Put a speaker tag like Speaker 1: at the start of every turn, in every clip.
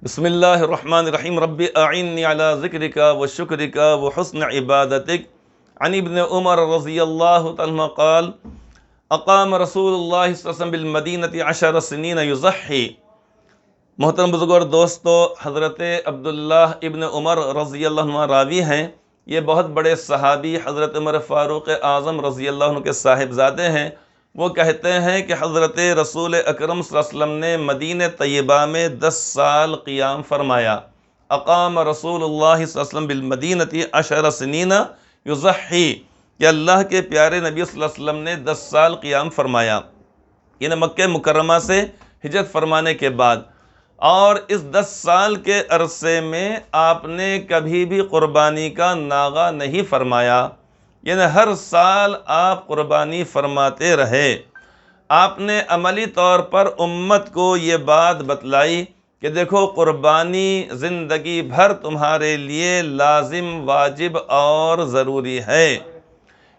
Speaker 1: بسم اللہ الرحمن الرحیم رب اعنی علی ذکرک و شکرک و حسن عبادتک عن ابن عمر رضی اللہ عنہ قال اقام رسول اللہ صلی اللہ علیہ وسلم بالمدینہ 10 سنین یضحی۔ محترم بزرگوں اور دوستو، حضرت عبداللہ ابن عمر رضی اللہ عنہ راوی ہیں۔ یہ بہت بڑے صحابی حضرت عمر فاروق اعظم رضی اللہ عنہ کے صاحبزادے ہیں۔ وہ کہتے ہیں کہ حضرت رسول اکرم صلی اللہ علیہ وسلم نے مدینہ طیبہ میں 10 سال قیام فرمایا۔ اقام رسول اللہ صلی اللہ علیہ وسلم بالمدینہ 10 سنین یضحی، کہ اللہ کے پیارے نبی صلی اللہ علیہ وسلم نے 10 سال قیام فرمایا، یعنی مکہ مکرمہ سے ہجرت فرمانے کے بعد۔ اور اس 10 سال کے عرصے میں آپ نے کبھی بھی قربانی کا ناغہ نہیں فرمایا، یعنی ہر سال آپ قربانی فرماتے رہے۔ آپ نے عملی طور پر امت کو یہ بات بتلائی کہ دیکھو، قربانی زندگی بھر تمہارے لیے لازم، واجب اور ضروری ہے۔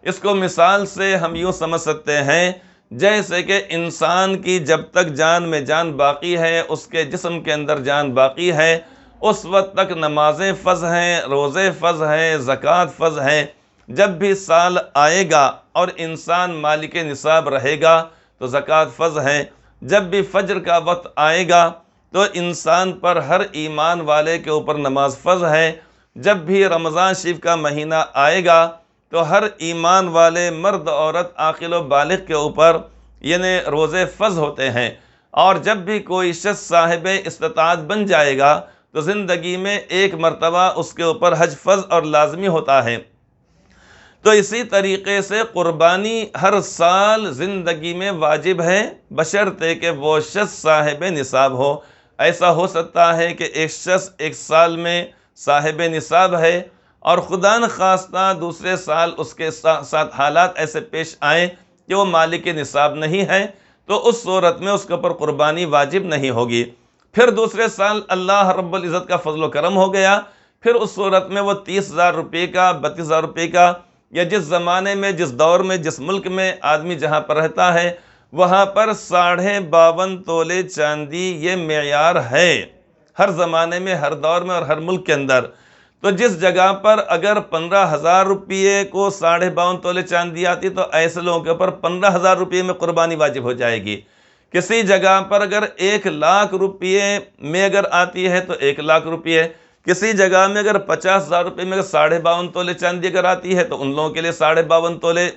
Speaker 1: اس کو مثال سے ہم یوں سمجھ سکتے ہیں جیسے کہ انسان کی جب تک جان میں جان باقی ہے، اس کے جسم کے اندر جان باقی ہے، اس وقت تک نمازیں فرض ہیں، روزے فرض ہیں، زکوٰۃ فرض ہیں۔ جب بھی سال آئے گا اور انسان مالک نصاب رہے گا تو زکوٰۃ فرض ہے۔ جب بھی فجر کا وقت آئے گا تو انسان پر ہر ایمان والے کے اوپر نماز فرض ہے۔ جب بھی رمضان شریف کا مہینہ آئے گا تو ہر ایمان والے مرد عورت عاقل و بالغ کے اوپر یعنی روزے فرض ہوتے ہیں۔ اور جب بھی کوئی شخص صاحب استطاعت بن جائے گا تو زندگی میں ایک مرتبہ اس کے اوپر حج فرض اور لازمی ہوتا ہے۔ تو اسی طریقے سے قربانی ہر سال زندگی میں واجب ہے، بشرطے کہ وہ شخص صاحب نصاب ہو۔ ایسا ہو سکتا ہے کہ ایک شخص ایک سال میں صاحب نصاب ہے اور خدا نخواستہ دوسرے سال اس کے ساتھ حالات ایسے پیش آئیں کہ وہ مالک نصاب نہیں ہے، تو اس صورت میں اس کے اوپر قربانی واجب نہیں ہوگی۔ پھر دوسرے سال اللہ رب العزت کا فضل و کرم ہو گیا، پھر اس صورت میں وہ 30,000 روپے کا، 32,000 روپے کا، یا جس زمانے میں، جس دور میں، جس ملک میں آدمی جہاں پر رہتا ہے وہاں پر 52.5 تولے چاندی یہ معیار ہے، ہر زمانے میں، ہر دور میں اور ہر ملک کے اندر۔ تو جس جگہ پر اگر 15,000 روپے کو 52.5 تولے چاندی آتی تو ایسے لوگوں کے اوپر 15,000 روپے میں قربانی واجب ہو جائے گی۔ کسی جگہ پر اگر 1,00,000 روپے میں اگر آتی ہے تو 1,00,000 روپے، کسی جگہ میں اگر 50,000 روپے میں اگر 52.5 تولے چاندی اگر آتی ہے تو ان لوگوں کے لیے 52.5 تولے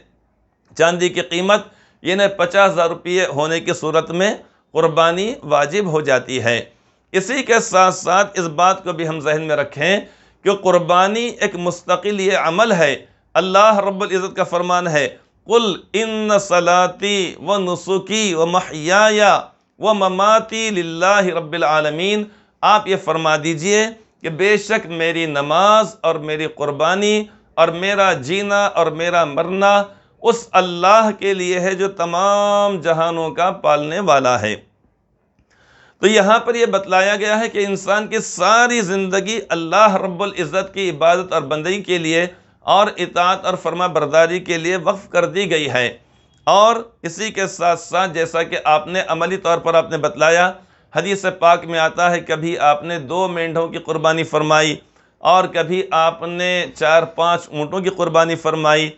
Speaker 1: چاندی کی قیمت یعنی 50,000 روپے ہونے کی صورت میں قربانی واجب ہو جاتی ہے۔ اسی کے ساتھ ساتھ اس بات کو بھی ہم ذہن میں رکھیں کہ قربانی ایک مستقل یہ عمل ہے۔ اللہ رب العزت کا فرمان ہے، قُلْ إِنَّ صَلَاتِي وَنُسُكِي وَمَحْيَايَ وَمَمَاتِي لِلَّهِ رَبِّ الْعَالَمِينَ، آپ یہ فرما دیجئے کہ بے شک میری نماز اور میری قربانی اور میرا جینا اور میرا مرنا اس اللہ کے لیے ہے جو تمام جہانوں کا پالنے والا ہے۔ تو یہاں پر یہ بتلایا گیا ہے کہ انسان کی ساری زندگی اللہ رب العزت کی عبادت اور بندگی کے لیے اور اطاعت اور فرما برداری کے لیے وقف کر دی گئی ہے۔ اور اسی کے ساتھ ساتھ جیسا کہ آپ نے عملی طور پر آپ نے بتلایا، حدیث پاک میں آتا ہے کبھی آپ نے 2 مینڈھوں کی قربانی فرمائی اور کبھی آپ نے 4-5 اونٹوں کی قربانی فرمائی،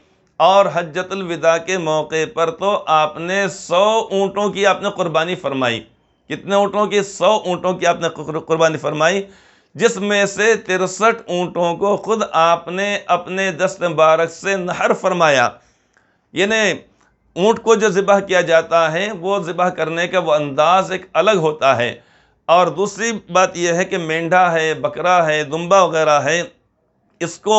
Speaker 1: اور حجۃ الوداع کے موقع پر تو آپ نے 100 اونٹوں کی آپ نے قربانی فرمائی۔ کتنے اونٹوں کی؟ 100 اونٹوں کی آپ نے قربانی فرمائی، جس میں سے 63 اونٹوں کو خود آپ نے اپنے دست مبارک سے نحر فرمایا۔ یعنی اونٹ کو جو ذبح کیا جاتا ہے وہ ذبح کرنے کا وہ انداز ایک الگ ہوتا ہے۔ اور دوسری بات یہ ہے کہ مینڈھا ہے، بکرا ہے، دمبا وغیرہ ہے، اس کو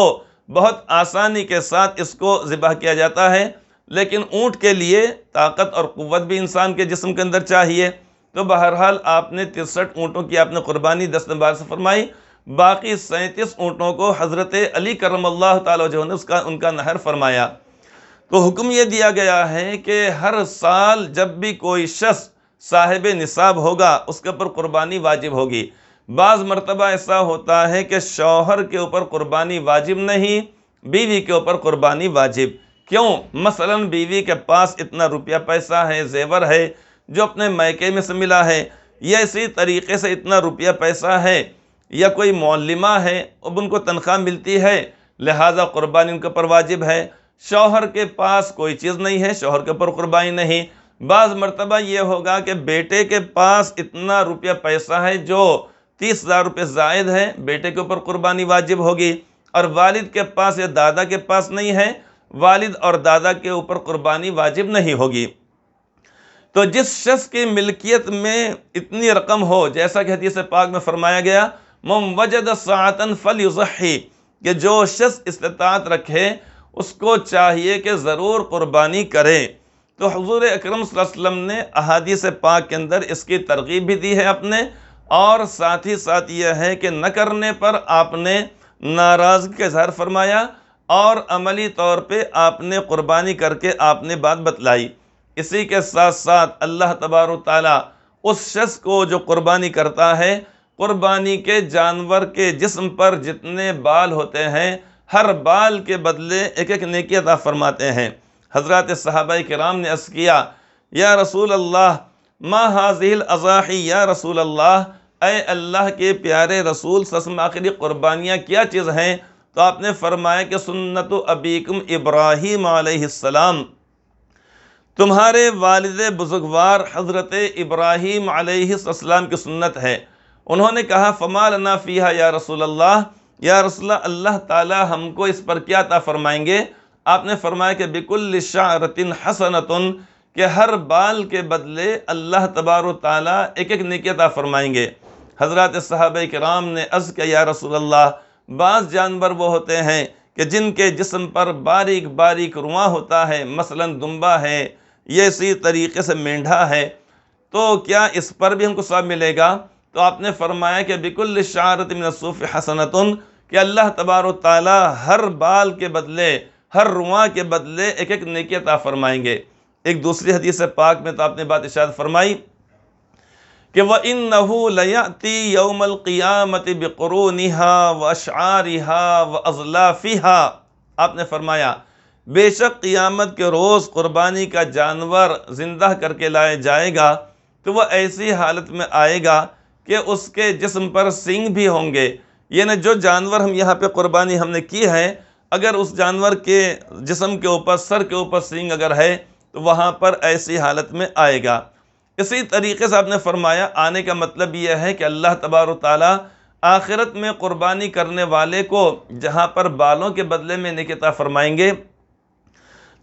Speaker 1: بہت آسانی کے ساتھ اس کو ذبح کیا جاتا ہے، لیکن اونٹ کے لیے طاقت اور قوت بھی انسان کے جسم کے اندر چاہیے۔ تو بہرحال آپ نے 63 اونٹوں کی آپ نے قربانی دست مبارک سے فرمائی، باقی 37 اونٹوں کو حضرت علی کرم اللہ تعالی وجہہ نے ان کا نحر فرمایا۔ تو حکم یہ دیا گیا ہے کہ ہر سال جب بھی کوئی شخص صاحب نصاب ہوگا اس کے اوپر قربانی واجب ہوگی۔ بعض مرتبہ ایسا ہوتا ہے کہ شوہر کے اوپر قربانی واجب نہیں، بیوی کے اوپر قربانی واجب۔ کیوں؟ مثلا بیوی کے پاس اتنا روپیہ پیسہ ہے، زیور ہے جو اپنے میکے میں سے ملا ہے، یا اسی طریقے سے اتنا روپیہ پیسہ ہے، یا کوئی معلمہ ہے اب ان کو تنخواہ ملتی ہے لہٰذا قربانی ان کے اوپر واجب ہے، شوہر کے پاس کوئی چیز نہیں ہے شوہر کے اوپر قربانی نہیں، بعض مرتبہ یہ ہوگا کہ بیٹے کے پاس اتنا روپیہ پیسہ ہے جو 30,000 روپے زائد ہے، بیٹے کے اوپر قربانی واجب ہوگی، اور والد کے پاس یا دادا کے پاس نہیں ہے، والد اور دادا کے اوپر قربانی واجب نہیں ہوگی۔ تو جس شخص کی ملکیت میں اتنی رقم ہو، جیسا کہ حدیث پاک میں فرمایا گیا من وجد ساعة فلیضحی، کہ جو شخص استطاعت رکھے اس کو چاہیے کہ ضرور قربانی کرے۔ تو حضور اکرم صلی اللہ علیہ وسلم نے احادیث پاک کے اندر اس کی ترغیب بھی دی ہے اپنے، اور ساتھ ہی ساتھ یہ ہے کہ نہ کرنے پر آپ نے ناراضگی کا اظہار فرمایا، اور عملی طور پہ آپ نے قربانی کر کے آپ نے بات بتلائی۔ اسی کے ساتھ ساتھ اللہ تبارک و تعالیٰ اس شخص کو جو قربانی کرتا ہے، قربانی کے جانور کے جسم پر جتنے بال ہوتے ہیں ہر بال کے بدلے ایک ایک نیکی عطا فرماتے ہیں۔ حضرات صحابہ کرام نے عرض کیا یا رسول اللہ ما هذه الاضاحی، یا رسول اللہ اے اللہ کے پیارے رسول صلی اللہ علیہ وسلم، آخری قربانیاں کیا چیز ہیں؟ تو آپ نے فرمایا کہ سنت ابیکم ابراہیم علیہ السلام، تمہارے والد بزرگوار حضرت ابراہیم علیہ السلام کی سنت ہے۔ انہوں نے کہا فما لنا فیہا یا رسول اللہ، یا رسول اللہ اللہ تعالی ہم کو اس پر کیا عطا فرمائیں گے؟ آپ نے فرمایا کہ بکل شعرۃ حسنۃ، کہ ہر بال کے بدلے اللہ تبارک و تعالیٰ ایک ایک نیکی عطا فرمائیں گے۔ حضرات صحابہ کرام نے عرض کیا یا رسول اللہ بعض جانور وہ ہوتے ہیں کہ جن کے جسم پر باریک باریک رواں ہوتا ہے، مثلا دمبا ہے، یہ اسی طریقے سے مینڈھا ہے، تو کیا اس پر بھی ہم کو ثواب ملے گا؟ تو آپ نے فرمایا کہ بکل شعرۃ من الصوف حسنۃ، کہ اللہ تبارک و تعالیٰ ہر بال کے بدلے، ہر رواں کے بدلے ایک ایک نیکی عطا فرمائیں گے۔ ایک دوسری حدیث پاک میں تو آپ نے بات ارشاد فرمائی کہ وَإِنَّهُ لَيَأْتِي يَوْمَ الْقِيَامَةِ بِقُرُونِهَا وَأَشْعَارِهَا وَأَظْلَافِهَا، آپ نے فرمایا بے شک قیامت کے روز قربانی کا جانور زندہ کر کے لائے جائے گا تو وہ ایسی حالت میں آئے گا کہ اس کے جسم پر سینگ بھی ہوں گے، یعنی جو جانور ہم یہاں پہ قربانی ہم نے کی ہے، اگر اس جانور کے جسم کے اوپر، سر کے اوپر سینگ اگر ہے تو وہاں پر ایسی حالت میں آئے گا۔ اسی طریقے سے آپ نے فرمایا آنے کا مطلب یہ ہے کہ اللہ تبارک و تعالیٰ آخرت میں قربانی کرنے والے کو جہاں پر بالوں کے بدلے میں نیکی عطا فرمائیں گے،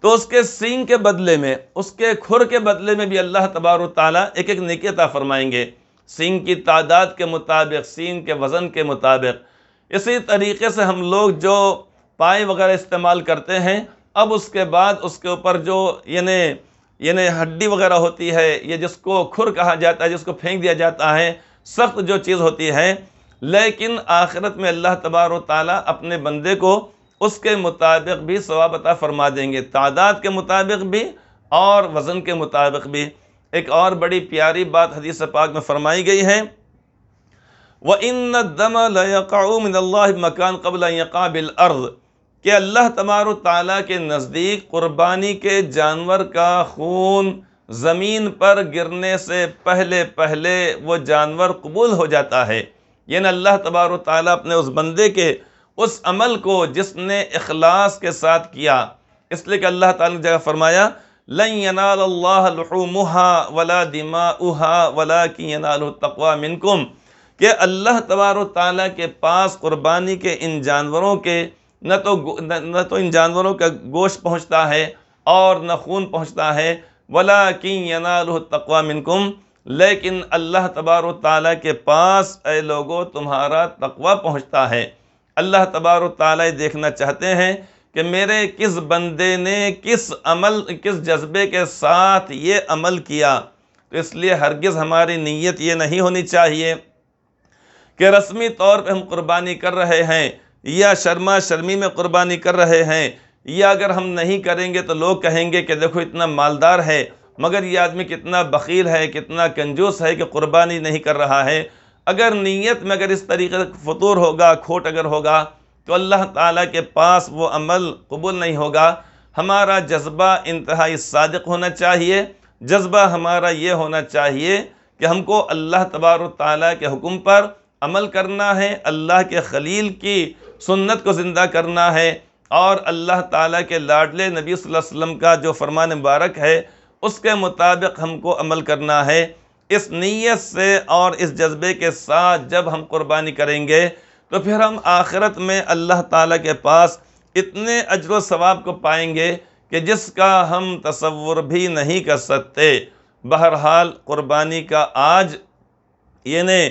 Speaker 1: تو اس کے سینگ کے بدلے میں، اس کے کھر کے بدلے میں بھی اللہ تبارک و تعالیٰ ایک ایک نیکی عطا فرمائیں گے، سینگ کی تعداد کے مطابق، سینگ کے وزن کے مطابق۔ اسی طریقے سے ہم لوگ جو پائے وغیرہ استعمال کرتے ہیں، اب اس کے بعد اس کے اوپر جو یعنی ہڈی وغیرہ ہوتی ہے، یہ جس کو کھر کہا جاتا ہے، جس کو پھینک دیا جاتا ہے، سخت جو چیز ہوتی ہے، لیکن آخرت میں اللہ تبارک و تعالیٰ اپنے بندے کو اس کے مطابق بھی ثواب عطا فرما دیں گے، تعداد کے مطابق بھی اور وزن کے مطابق بھی۔ ایک اور بڑی پیاری بات حدیث پاک میں فرمائی گئی ہے وَإِنَّ الدَّمَ لَيَقَعُ مِنَ اللَّهِ مَكَانٍ قَبْلَ أَن يَقَعَ بِالْأَرْضِ، کہ اللہ تبارک و تعالیٰ کے نزدیک قربانی کے جانور کا خون زمین پر گرنے سے پہلے پہلے وہ جانور قبول ہو جاتا ہے، یعنی اللہ تبارک و تعالیٰ اپنے اس بندے کے اس عمل کو جس نے اخلاص کے ساتھ کیا، اس لیے کہ اللہ تعالیٰ نے جگہ فرمایا لَن يَنَالَ اللَّهَ لُحُومُهَا وَلَا دِمَاؤُهَا وَلَكِنْ يَنَالُهُ التَّقْوَى مِنْكُمْ، کہ اللہ تبارک و تعالیٰ کے پاس قربانی کے ان جانوروں کے نہ تو ان جانوروں کا گوشت پہنچتا ہے اور نہ خون پہنچتا ہے، وَلَكِنْ يَنَالُهُ التَّقْوَى مِنْكُمْ، لیکن اللہ تبارک و تعالیٰ کے پاس اے لوگو تمہارا تقوی پہنچتا ہے۔ اللہ تبارک و تعالیٰ دیکھنا چاہتے ہیں کہ میرے کس بندے نے کس جذبے کے ساتھ یہ عمل کیا، تو اس لیے ہرگز ہماری نیت یہ نہیں ہونی چاہیے کہ رسمی طور پہ ہم قربانی کر رہے ہیں یا شرما شرمی میں قربانی کر رہے ہیں، یا اگر ہم نہیں کریں گے تو لوگ کہیں گے کہ دیکھو اتنا مالدار ہے مگر یہ آدمی کتنا بخیل ہے، کتنا کنجوس ہے کہ قربانی نہیں کر رہا ہے۔ اگر نیت میں اگر اس طریقے سے فطور ہوگا، کھوٹ اگر ہوگا تو اللہ تعالیٰ کے پاس وہ عمل قبول نہیں ہوگا۔ ہمارا جذبہ انتہائی صادق ہونا چاہیے، جذبہ ہمارا یہ ہونا چاہیے کہ ہم کو اللہ تبارک و تعالیٰ کے حکم پر عمل کرنا ہے، اللہ کے خلیل کی سنت کو زندہ کرنا ہے، اور اللہ تعالیٰ کے لاڈلے نبی صلی اللہ علیہ وسلم کا جو فرمان مبارک ہے اس کے مطابق ہم کو عمل کرنا ہے۔ اس نیت سے اور اس جذبے کے ساتھ جب ہم قربانی کریں گے تو پھر ہم آخرت میں اللہ تعالیٰ کے پاس اتنے اجر و ثواب کو پائیں گے کہ جس کا ہم تصور بھی نہیں کر سکتے۔ بہرحال قربانی کا آج یعنی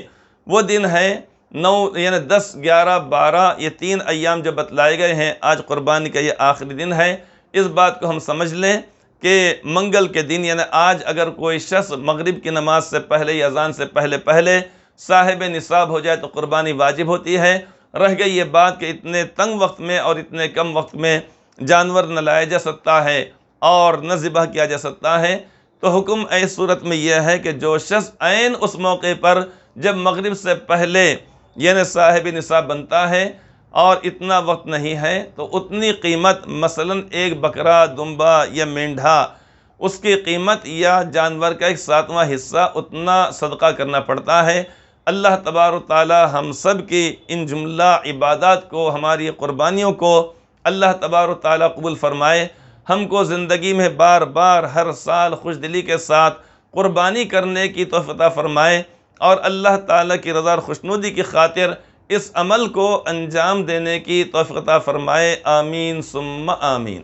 Speaker 1: وہ دن ہے 10 11 12 یہ 3 ایام جو بتلائے گئے ہیں، آج قربانی کا یہ آخری دن ہے۔ اس بات کو ہم سمجھ لیں کہ منگل کے دن یعنی آج اگر کوئی شخص مغرب کی نماز سے پہلے یا اذان سے پہلے صاحب نصاب ہو جائے تو قربانی واجب ہوتی ہے۔ رہ گئی یہ بات کہ اتنے تنگ وقت میں اور اتنے کم وقت میں جانور نہ لایا جا سکتا ہے اور نہ ذبح کیا جا سکتا ہے، تو حکم ایس صورت میں یہ ہے کہ جو شخص عین اس موقع پر جب مغرب سے پہلے یعنی صاحب نصاب بنتا ہے اور اتنا وقت نہیں ہے تو اتنی قیمت، مثلا ایک بکرا، دمبا یا مینڈھا، اس کی قیمت یا جانور کا 1/7واں حصہ اتنا صدقہ کرنا پڑتا ہے۔ اللہ تبارک و تعالی ہم سب کی ان جملہ عبادات کو، ہماری قربانیوں کو اللہ تبارک و تعالی قبول فرمائے۔ ہم کو زندگی میں بار بار ہر سال خوش دلی کے ساتھ قربانی کرنے کی توفیق عطا فرمائے، اور اللہ تعالیٰ کی رضا اور خوشنودی کی خاطر اس عمل کو انجام دینے کی توفیق عطا فرمائے۔ آمین ثم آمین۔